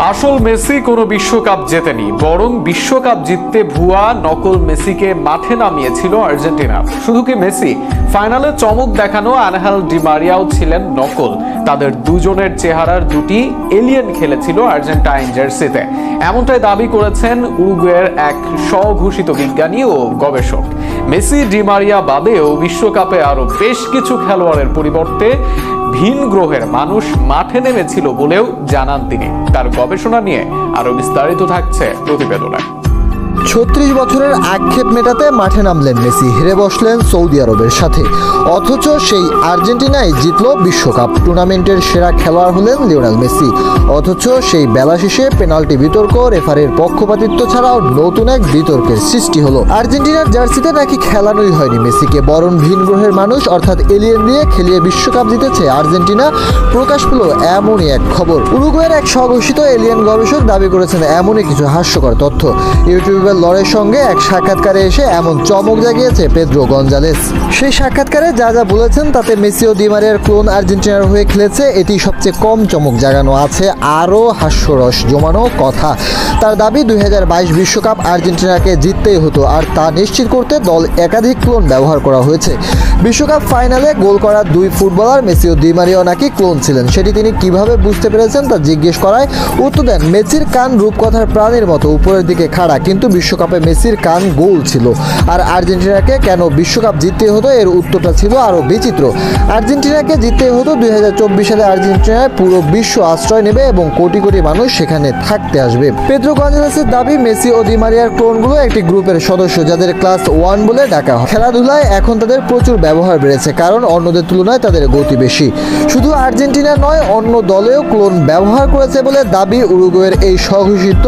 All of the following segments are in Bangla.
আসল মেসি কোনো বিশ্বকাপ জেতেনি, বরং বিশ্বকাপ জিততে ভুয়া নকল মেসিকে মাঠে নামিয়েছিল আর্জেন্টিনা। শুধু কি মেসি, ফাইনালে চমক দেখানো আনহেল ডি মারিয়াও ছিলেন নকল। তাদের দুজনের চেহারার দুটি এলিয়েন খেলেছিল আর্জেন্টাইন জার্সিতে, এমনটাই দাবি করেছেন উরুগুয়ের এক স্বঘোষিত বিজ্ঞানী ও গবেষক। মেসি, ডি মারিয়া বাদেও বিশ্বকাপে আরো বেশ কিছু খেলোয়াড়ের পরিবর্তে ভিন গ্রহের মানুষ মাঠে নেমেছিল বলেও জানান তিনি। তার গবেষণা নিয়ে আরো বিস্তারিত থাকছে প্রতিবেদনে। ৩৬ বছরের আক্ষেপ মেটাতে মাঠে নামলেন মেসি, হেরে বসলেন সৌদি আরবের সাথে। অথচ সেই আর্জেন্টিনাই জিতল বিশ্বকাপ। টুর্নামেন্টের সেরা খেলোয়াড় হলেন লিওনেল মেসি। অথচ সেই বেলা শেষে পেনাল্টি বিতর্ক, রেফারির পক্ষপাতিত্ব ছাড়াও নতুন এক বিতর্কের সৃষ্টি হলো। আর্জেন্টিনার জার্সিতে নাকি খেলানোই হয়নি মেসিকে, বরং ভিন গ্রহের মানুষ অর্থাৎ এলিয়েন দিয়ে খেলিয়ে বিশ্বকাপ জিতেছে আর্জেন্টিনা। প্রকাশ পেল এমনই এক খবর। উরুগুয়ের এক স্বঘোষিত এলিয়েন গবেষক দাবি করেছেন এমনই কিছু হাস্যকর তথ্য। ইউটিউবের লরের সঙ্গে এক সাক্ষাৎকারে এসে এমন চমক জাগিয়েছে পেদ্রো গঞ্জালেস। সেই সাক্ষাৎকারে যা যা বলেছেন তাতে মেসি ও ডি মারিয়ার ক্লোন আর্জেন্টিনার হয়ে খেলেছে, এটি সবচেয়ে কম চমক জাগানো। আছে আরও হাস্যরস জমানো কথা। তার দাবি 2022 বিশ্বকাপ আর্জেন্টিনাকে জিততেই হতো, আর তা নিশ্চিত করতে দল একাধিক ক্লোন ব্যবহার করা হয়েছে। বিশ্বকাপ ফাইনালে গোল করা দুই ফুটবলার মেসি ও ডি মারিয়া নাকি ক্লোন ছিলেন। সেটি তিনি কিভাবে বুঝতে পেরেছেন তা জিজ্ঞেস করায় উত্তর দেন, মেসির কান রূপকথার প্রাণীর মতো উপরের দিকে খাড়া, কিন্তু বিশ্বকাপে মেসির কান গোল ছিল। আর আর্জেন্টিনাকে কেন বিশ্বকাপ জিততে হতো, এর উত্তরটা ছিল আরও বিচিত্র। আর্জেন্টিনাকে জিততে হতো 2024 সালে আর্জেন্টিনায় পুরো বিশ্ব আশ্রয় নেবে এবং কোটি কোটি মানুষ সেখানে থাকতে আসবে। পেদ্রো গঞ্জালেসের দাবি, মেসি ও ডি মারিয়ার ক্লোনগুলো একটি গ্রুপের সদস্য যাদের ক্লাস 1 বলে ডাকা হয়। খেলাধুলায় এখন তাদের প্রচুর ব্যবহার বেড়েছে, কারণ অন্যদের তুলনায় তাদের গতি বেশি। শুধু আর্জেন্টিনা নয়, অন্য দলেও ক্লোন ব্যবহার করেছে বলে দাবি উরুগুয়ের এই স্বঘোষিত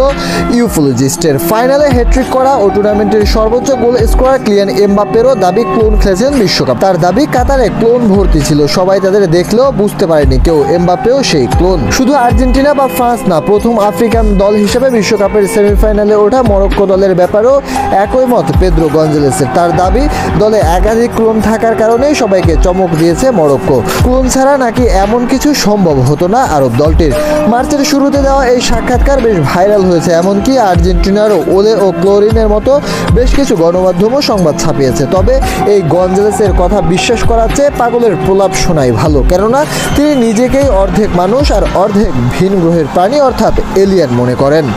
ইউফোলজিস্টের। ফাইনালে হ্যাট্রিক করা ও টুর্নামেন্টের সর্বোচ্চ গোল স্কোরার কিলিয়ান এমবাপ্পেরও দাবি ক্লোন খেলেছেন বিশ্বকাপ। তার দাবি কাতারে ক্লোন ভর্তি ছিল, সবাই তাদের দেখলেও বুঝতে পারেনি কেউ, এমবাপ্পেও সেই ক্লোন। শুধু আর্জেন্টিনা বা ফ্রান্স না, প্রথম আফ্রিকান দল হিসেবে বিশ্বকাপের সেমিফাইনালে ওঠা মরক্কো দলের ব্যাপারেও একই মত পেদ্রো গঞ্জালেসের। তার দাবি, দলে একাধিক ক্লোন থাকার কারণেই সবাইকে চমক দিয়েছে মরক্কো। ক্লোন ছাড়া নাকি এমন কিছু সম্ভব হতো না আরব দলটির। মার্চের শুরুতে দেওয়া এই সাক্ষাৎকার বেশ ভাইরাল হয়েছে, এমনকি আর্জেন্টিনার ওলে ও ক্লোরিনের মতো বেশ কিছু গণমাধ্যমও সংবাদ ছাপিয়েছে। তবে এই গঞ্জালেসের কথা বিশ্বাস করার চেয়ে পাগলের প্রলাপ শোনাই ভালো, কেননা তিনি নিজেকেই অর্ধেক মানুষ আর অর্ধেক ভিন গ্রহের প্রাণী অর্থাৎ এলিয়েন মনে করেন।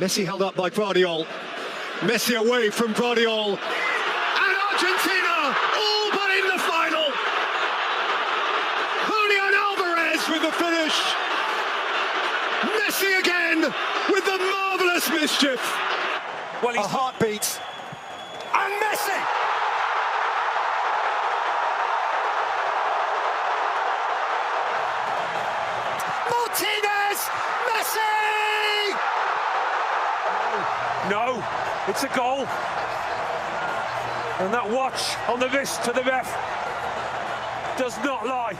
Messi held up by Guardiol. Messi away from Guardiol. And Argentina all but in the final. Julian Alvarez with the finish. Messi again with the marvellous mischief. Well, a heartbeat. And Messi! Martinez! Messi! No, it's a goal. And that watch on the wrist to the ref does not lie.